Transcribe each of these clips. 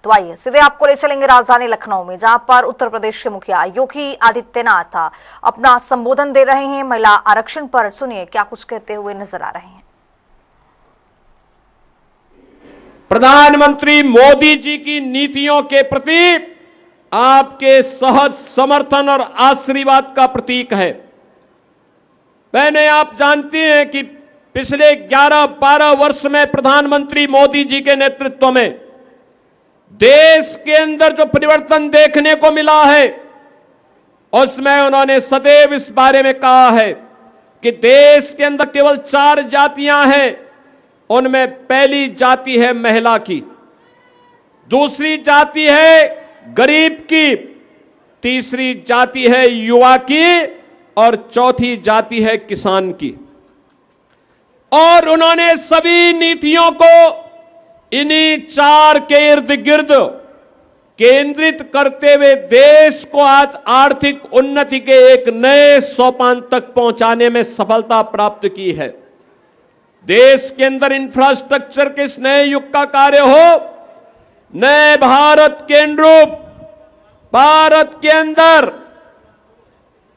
तो आइए सीधे आपको ले चलेंगे राजधानी लखनऊ में, जहां पर उत्तर प्रदेश के मुखिया योगी आदित्यनाथ अपना संबोधन दे रहे हैं। महिला आरक्षण पर सुनिए क्या कुछ कहते हुए नजर आ रहे हैं। प्रधानमंत्री मोदी जी की नीतियों के प्रति आपके सहज समर्थन और आशीर्वाद का प्रतीक है। बहने, आप जानती हैं कि पिछले 11-12 वर्ष में प्रधानमंत्री मोदी जी के नेतृत्व में देश के अंदर जो परिवर्तन देखने को मिला है, उसमें उन्होंने सदैव इस बारे में कहा है कि देश के अंदर केवल 4 जातियां हैं। उनमें पहली जाति है महिला की, दूसरी जाति है गरीब की, तीसरी जाति है युवा की और चौथी जाति है किसान की। और उन्होंने सभी नीतियों को इन्हीं 4 के इर्द गिर्द केंद्रित करते हुए देश को आज आर्थिक उन्नति के एक नए सोपान तक पहुंचाने में सफलता प्राप्त की है। देश के अंदर इंफ्रास्ट्रक्चर के इस नए युग का कार्य हो, नए भारत के अनुरूप भारत के अंदर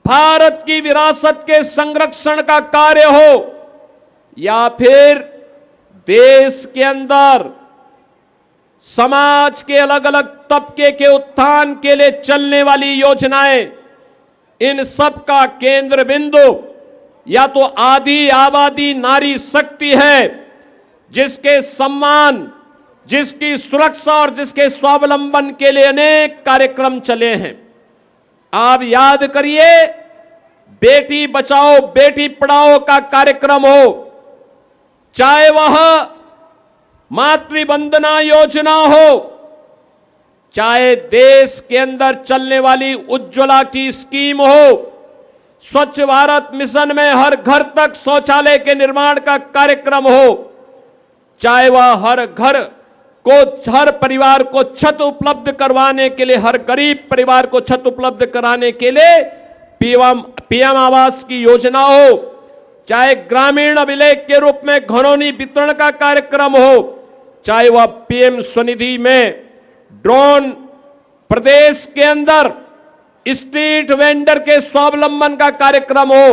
भारत की विरासत के संरक्षण का कार्य हो, या फिर देश के अंदर समाज के अलग अलग तबके के उत्थान के लिए चलने वाली योजनाएं, इन सब का केंद्र बिंदु या तो आधी आबादी नारी शक्ति है, जिसके सम्मान, जिसकी सुरक्षा और जिसके स्वावलंबन के लिए अनेक कार्यक्रम चले हैं। आप याद करिए, बेटी बचाओ बेटी पढ़ाओ का कार्यक्रम हो, चाहे वह मातृवंदना योजना हो, चाहे देश के अंदर चलने वाली उज्ज्वला की स्कीम हो, स्वच्छ भारत मिशन में हर घर तक शौचालय के निर्माण का कार्यक्रम हो, चाहे वह हर परिवार को छत उपलब्ध करवाने के लिए, हर गरीब परिवार को छत उपलब्ध कराने के लिए पीएम आवास की योजना हो, चाहे ग्रामीण अभिलेख के रूप में घरौनी वितरण का कार्यक्रम हो, चाहे वह पीएम स्वनिधि में ड्रोन प्रदेश के अंदर स्ट्रीट वेंडर के स्वावलंबन का कार्यक्रम हो,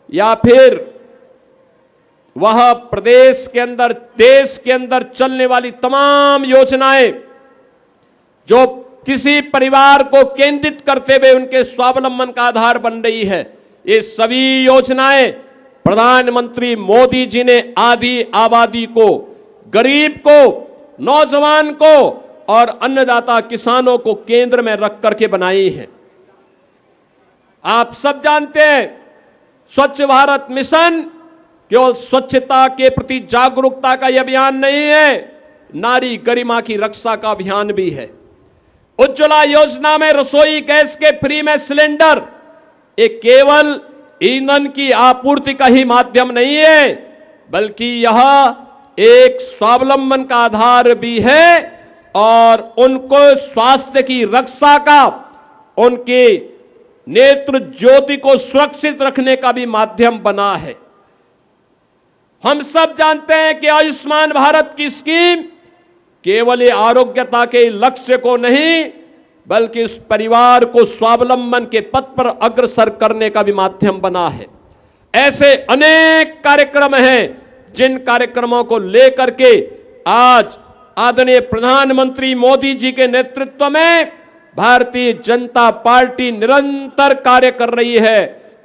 या फिर वह प्रदेश के अंदर देश के अंदर चलने वाली तमाम योजनाएं जो किसी परिवार को केंद्रित करते हुए उनके स्वावलंबन का आधार बन रही है, ये सभी योजनाएं प्रधानमंत्री मोदी जी ने आधी आबादी को, गरीब को, नौजवान को और अन्नदाता किसानों को केंद्र में रख करके बनाई है। आप सब जानते हैं, स्वच्छ भारत मिशन केवल स्वच्छता के प्रति जागरूकता का यह अभियान नहीं है, नारी गरिमा की रक्षा का अभियान भी है। उज्ज्वला योजना में रसोई गैस के फ्री में सिलेंडर एक केवल ईंधन की आपूर्ति का ही माध्यम नहीं है, बल्कि यह एक स्वावलंबन का आधार भी है और उनको स्वास्थ्य की रक्षा का, उनके नेत्र ज्योति को सुरक्षित रखने का भी माध्यम बना है। हम सब जानते हैं कि आयुष्मान भारत की स्कीम केवल ये आरोग्यता के लक्ष्य को नहीं, बल्कि उस परिवार को स्वावलंबन के पथ पर अग्रसर करने का भी माध्यम बना है। ऐसे अनेक कार्यक्रम हैं जिन कार्यक्रमों को लेकर के आज आदरणीय प्रधानमंत्री मोदी जी के नेतृत्व में भारतीय जनता पार्टी निरंतर कार्य कर रही है।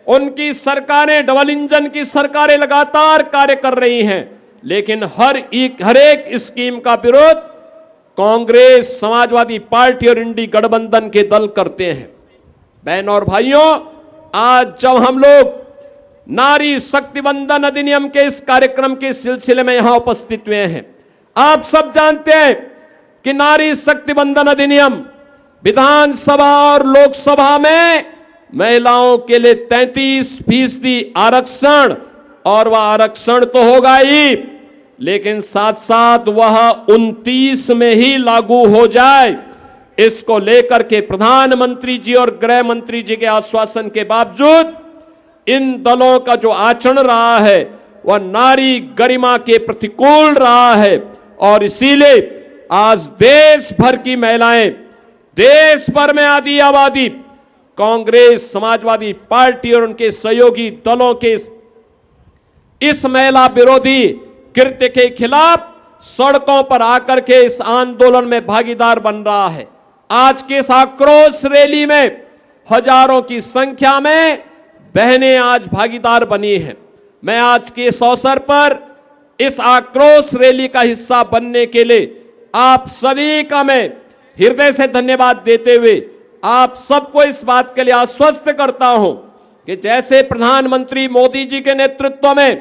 उनकी सरकारें, डबल इंजन की सरकारें लगातार कार्य कर रही हैं, लेकिन हर एक स्कीम का विरोध कांग्रेस, समाजवादी पार्टी और इंडी गठबंधन के दल करते हैं। बहनों और भाइयों, आज जब हम लोग नारी शक्ति वंदन अधिनियम के इस कार्यक्रम के सिलसिले में यहां उपस्थित हुए हैं, आप सब जानते हैं कि नारी शक्ति वंदन अधिनियम विधानसभा और लोकसभा में महिलाओं के लिए 33% आरक्षण, और वह आरक्षण तो होगा ही, लेकिन साथ साथ वह 29 में ही लागू हो जाए, इसको लेकर के प्रधानमंत्री जी और गृह मंत्री जी के आश्वासन के बावजूद इन दलों का जो आचरण रहा है वह नारी गरिमा के प्रतिकूल रहा है। और इसीलिए आज देश भर की महिलाएं, देश भर में आधी आबादी कांग्रेस, समाजवादी पार्टी और उनके सहयोगी दलों के इस महिला विरोधी कृत्य के खिलाफ सड़कों पर आकर के इस आंदोलन में भागीदार बन रहा है। आज के इस आक्रोश रैली में हजारों की संख्या में बहनें आज भागीदार बनी हैं। मैं आज के इस अवसर पर इस आक्रोश रैली का हिस्सा बनने के लिए आप सभी का मैं हृदय से धन्यवाद देते हुए आप सबको इस बात के लिए आश्वस्त करता हूं कि जैसे प्रधानमंत्री मोदी जी के नेतृत्व में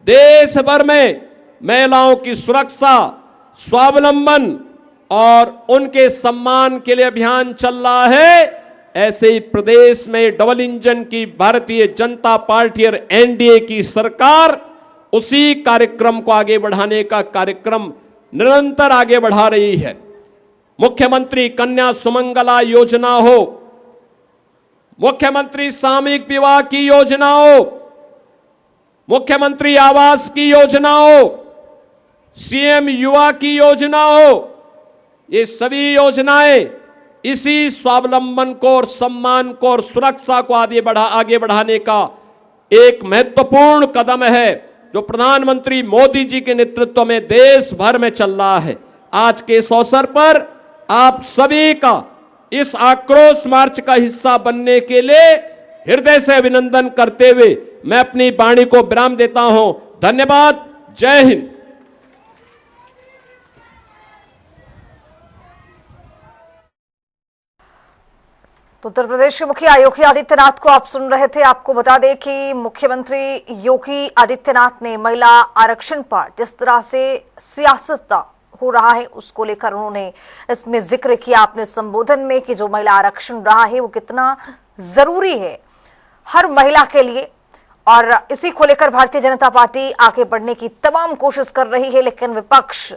देश भर में महिलाओं की सुरक्षा, स्वावलंबन और उनके सम्मान के लिए अभियान चल रहा है, ऐसे ही प्रदेश में डबल इंजन की भारतीय जनता पार्टी और एनडीए की सरकार उसी कार्यक्रम को आगे बढ़ाने का कार्यक्रम निरंतर आगे बढ़ा रही है। मुख्यमंत्री कन्या सुमंगला योजना हो, मुख्यमंत्री सामूहिक विवाह की योजना हो, मुख्यमंत्री आवास की योजना हो, सीएम युवा की योजना हो, ये सभी योजनाएं इसी स्वावलंबन को और सम्मान को और सुरक्षा को आगे बढ़ाने का एक महत्वपूर्ण कदम है जो प्रधानमंत्री मोदी जी के नेतृत्व में देश भर में चल रहा है। आज के इस अवसर पर आप सभी का इस आक्रोश मार्च का हिस्सा बनने के लिए हृदय से अभिनंदन करते हुए मैं अपनी वाणी को विराम देता हूं। धन्यवाद। जय हिंद। तो उत्तर प्रदेश के मुखिया योगी आदित्यनाथ को आप सुन रहे थे। आपको बता दें कि मुख्यमंत्री योगी आदित्यनाथ ने महिला आरक्षण पर जिस तरह से सियासत हो रहा है उसको लेकर उन्होंने इसमें जिक्र किया अपने संबोधन में कि जो महिला आरक्षण रहा है वो कितना जरूरी है हर महिला के लिए, और इसी को लेकर भारतीय जनता पार्टी आगे बढ़ने की तमाम कोशिश कर रही है, लेकिन विपक्ष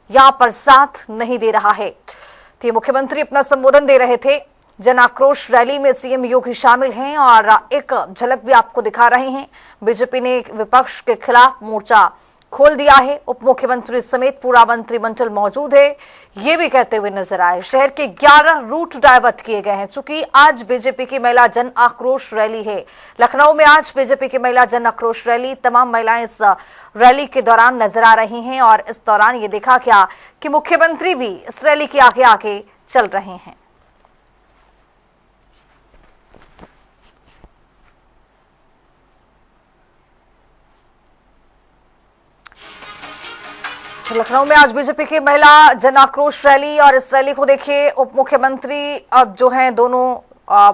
यहां पर साथ नहीं दे रहा है। तो मुख्यमंत्री अपना संबोधन दे रहे थे। जन आक्रोश रैली में सीएम योगी शामिल हैं और एक झलक भी आपको दिखा रहे हैं। बीजेपी ने विपक्ष के खिलाफ मोर्चा खोल दिया है। उप मुख्यमंत्री समेत पूरा मंत्रिमंडल मौजूद है, ये भी कहते हुए नजर आए। शहर के 11 रूट डायवर्ट किए गए हैं। चूंकि आज बीजेपी की महिला जन आक्रोश रैली है, लखनऊ में आज बीजेपी की महिला जन आक्रोश रैली, तमाम महिलाएं इस रैली के दौरान नजर आ रही हैं और इस दौरान ये देखा गया कि मुख्यमंत्री भी इस रैली के आगे आगे चल रहे हैं। लखनऊ में आज बीजेपी की महिला जन आक्रोश रैली, और इस रैली को देखिए उप मुख्यमंत्री अब जो हैं दोनों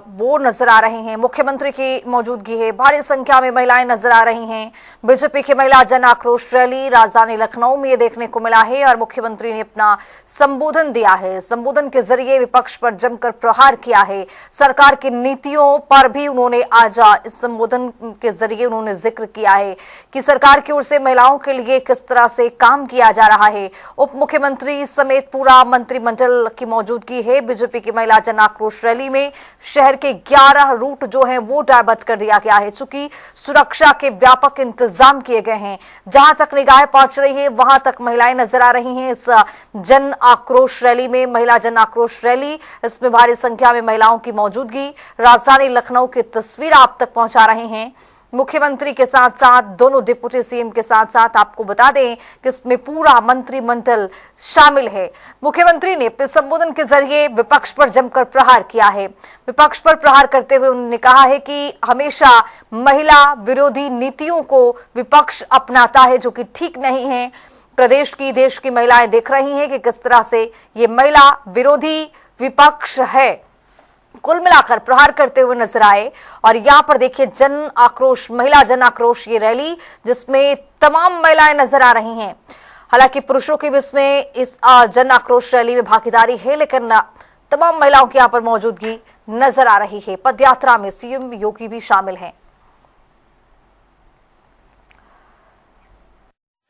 वो नजर आ रहे हैं। मुख्यमंत्री की मौजूदगी है, भारी संख्या में महिलाएं नजर आ रही हैं। बीजेपी की महिला जन आक्रोश रैली राजधानी लखनऊ में ये देखने को मिला है और मुख्यमंत्री ने अपना संबोधन दिया है। संबोधन के जरिए विपक्ष पर जमकर प्रहार किया है। सरकार की नीतियों पर भी उन्होंने आज इस संबोधन के जरिए उन्होंने जिक्र किया है कि सरकार की ओर से महिलाओं के लिए किस तरह से काम किया जा रहा है। उप मुख्यमंत्री समेत पूरा मंत्रिमंडल की मौजूदगी है बीजेपी की महिला जन आक्रोश रैली में। शहर के 11 रूट जो हैं वो डायवर्ट कर दिया गया है। चूंकि सुरक्षा के व्यापक इंतजाम किए गए हैं, जहां तक निगाहें पहुंच रही है वहां तक महिलाएं नजर आ रही हैं। इस जन आक्रोश रैली में महिला जन आक्रोश रैली, इसमें भारी संख्या में महिलाओं की मौजूदगी, राजधानी लखनऊ की तस्वीर आप तक पहुंचा रहे हैं। मुख्यमंत्री के साथ साथ दोनों डिप्टी सीएम के साथ साथ आपको बता दें कि इसमें पूरा मंत्रिमंडल शामिल है। मुख्यमंत्री ने अपने संबोधन के जरिए विपक्ष पर जमकर प्रहार किया है। विपक्ष पर प्रहार करते हुए उन्होंने कहा है कि हमेशा महिला विरोधी नीतियों को विपक्ष अपनाता है, जो कि ठीक नहीं है। प्रदेश की, देश की महिलाएं देख रही हैं कि किस तरह से ये महिला विरोधी विपक्ष है, कुल मिलाकर प्रहार करते हुए नजर आए। और यहां पर देखिए जन आक्रोश, महिला जन आक्रोश ये रैली, जिसमें तमाम महिलाएं नजर आ रही हैं। हालांकि पुरुषों की भी इसमें इस जन आक्रोश रैली में भागीदारी है, लेकिन तमाम महिलाओं की यहां पर मौजूदगी नजर आ रही है। पदयात्रा में सीएम योगी भी शामिल हैं।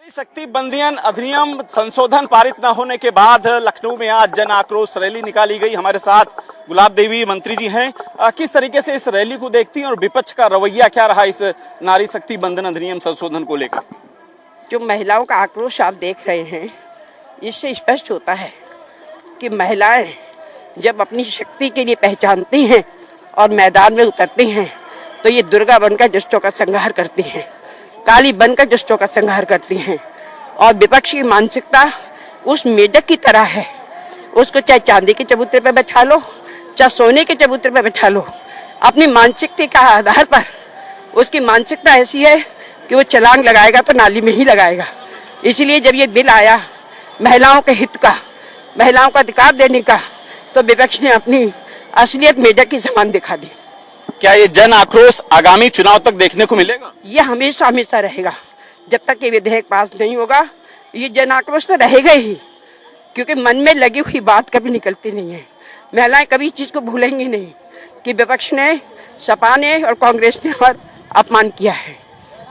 शक्ति बंधन अधिनियम संशोधन पारित न होने के बाद लखनऊ में आज जन आक्रोश रैली निकाली गई। हमारे साथ गुलाब देवी मंत्री जी हैं। किस तरीके से इस रैली को देखती हैं और विपक्ष का रवैया क्या रहा इस नारी शक्ति बंधन अधिनियम संशोधन को लेकर? जो महिलाओं का आक्रोश आप देख रहे हैं, इससे स्पष्ट होता है कि महिलाएं जब अपनी शक्ति के लिए पहचानती हैं और मैदान में उतरती हैं तो ये दुर्गा बनकर दुष्टों का संहार करती हैं, काली बनकर दुष्टों का संहार करती हैं। और विपक्ष की मानसिकता उस मेढक की तरह है, उसको चाहे चांदी के चबूतरे पर बैठा लो, चाहे सोने के चबूतरे पर बैठा लो, अपनी मानसिकता का आधार पर उसकी मानसिकता ऐसी है कि वो छलांग लगाएगा तो नाली में ही लगाएगा। इसीलिए जब ये बिल आया महिलाओं के हित का, महिलाओं का अधिकार देने का, तो विपक्ष ने अपनी असलियत मेढक की समान दिखा दी। क्या ये जन आक्रोश आगामी चुनाव तक देखने को मिलेगा? ये हमेशा हमेशा रहेगा, जब तक ये विधेयक पास नहीं होगा ये जन आक्रोश तो रहेगा ही, क्योंकि मन में लगी हुई बात कभी निकलती नहीं है। महिलाएं कभी इस चीज को भूलेंगी नहीं कि विपक्ष ने, सपा ने और कांग्रेस ने और अपमान किया है।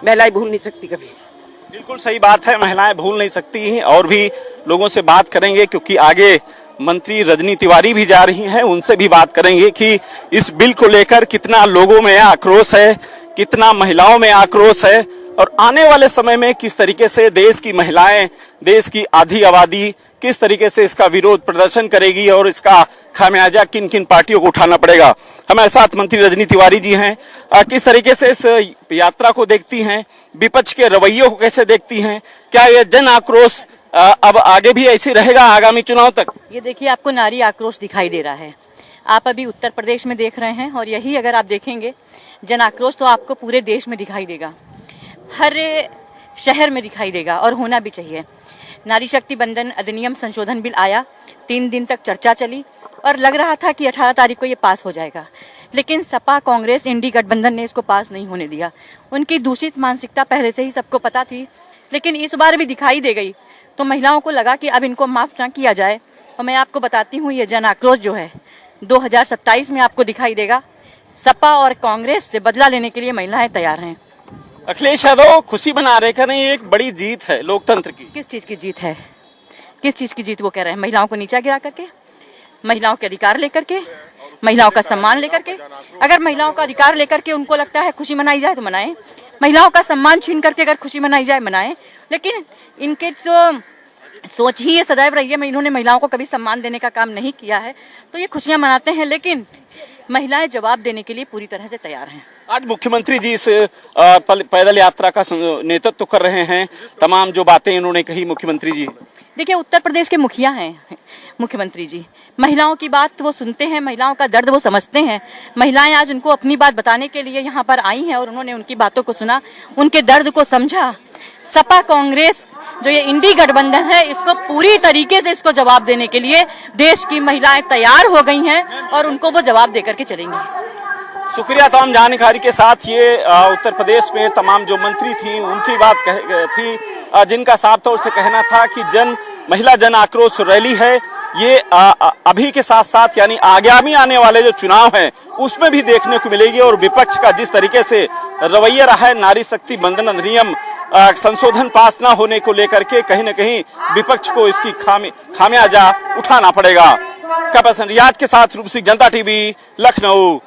महिलाएं भूल नहीं सकती कभी। बिल्कुल सही बात है, महिलाएं भूल नहीं सकती हैं। और भी लोगों से बात करेंगे क्योंकि आगे मंत्री रजनी तिवारी भी जा रही हैं, उनसे भी बात करेंगे कि इस बिल को लेकर कितना लोगों में आक्रोश है, कितना महिलाओं में आक्रोश है और आने वाले समय में किस तरीके से देश की महिलाएं, देश की आधी आबादी किस तरीके से इसका विरोध प्रदर्शन करेगी और इसका खामियाजा किन किन पार्टियों को उठाना पड़ेगा। हमारे साथ मंत्री रजनी तिवारी जी हैं। किस तरीके से इस यात्रा को देखती हैं, विपक्ष के रवैयों को कैसे देखती हैं? क्या यह जन आक्रोश अब आगे भी ऐसे रहेगा आगामी चुनाव तक? ये देखिए, आपको नारी आक्रोश दिखाई दे रहा है। आप अभी उत्तर प्रदेश में देख रहे हैं और यही अगर आप देखेंगे जन आक्रोश तो आपको पूरे देश में दिखाई देगा, हर शहर में दिखाई देगा और होना भी चाहिए। नारी शक्ति बंधन अधिनियम संशोधन बिल आया, 3 दिन तक चर्चा चली और लग रहा था कि 18 तारीख को ये पास हो जाएगा, लेकिन सपा कांग्रेस इंडी गठबंधन ने इसको पास नहीं होने दिया। उनकी दूषित मानसिकता पहले से ही सबको पता थी, लेकिन इस बार भी दिखाई दे गई तो महिलाओं को लगा कि अब इनको माफ ना किया जाए। और मैं आपको बताती हूँ ये जन आक्रोश जो है 2027 में आपको दिखाई देगा। सपा और कांग्रेस से बदला लेने के लिए महिलाएं तैयार हैं। अखिलेश यादव खुशी मना रहे हैं, एक बड़ी जीत है लोकतंत्र की। किस चीज की जीत है? किस चीज की जीत वो कह रहे हैं? महिलाओं को नीचा गिरा करके, महिलाओं के अधिकार लेकर के, महिलाओं का सम्मान लेकर के। अगर महिलाओं का अधिकार लेकर के उनको लगता है खुशी मनाई जाए तो मनाएं, महिलाओं का सम्मान छीन करके अगर खुशी मनाई जाए मनाएं। लेकिन इनके तो सोच ही ये सदैव रही है, इन्होंने महिलाओं को कभी सम्मान देने का काम नहीं किया है, तो ये खुशियां मनाते हैं। लेकिन महिलाएं जवाब देने के लिए पूरी तरह से तैयार हैं। आज मुख्यमंत्री जी इस पैदल यात्रा का नेतृत्व कर रहे हैं। तमाम जो बातें इन्होंने कही मुख्यमंत्री जी, देखिए उत्तर प्रदेश के मुखिया हैं मुख्यमंत्री जी, महिलाओं की बात वो सुनते हैं, महिलाओं का दर्द वो समझते हैं। महिलाएं आज उनको अपनी बात बताने के लिए यहाँ पर आई हैं और उन्होंने उनकी बातों को सुना, उनके दर्द को समझा। सपा कांग्रेस जो ये इंडी गठबंधन है इसको पूरी तरीके से इसको जवाब देने के लिए देश की महिलाएं तैयार हो गई हैं और उनको वो जवाब देकर के चलेंगी। शुक्रिया तमाम जानकारी के साथ। ये उत्तर प्रदेश में तमाम जो मंत्री थी उनकी बात थी, जिनका साफ तौर से कहना था कि महिला जन आक्रोश रैली है ये अभी के साथ साथ यानी आगामी आने वाले जो चुनाव हैं उसमें भी देखने को मिलेगी। और विपक्ष का जिस तरीके से रवैया रहा है नारी शक्ति बंधन अधिनियम संशोधन पास ना होने को लेकर के, कहीं न कहीं विपक्ष को इसकी खामियाजा उठाना पड़ेगा। कैमरा पर्सन रियाज के साथ रूप सिंह, जनता टीवी, लखनऊ।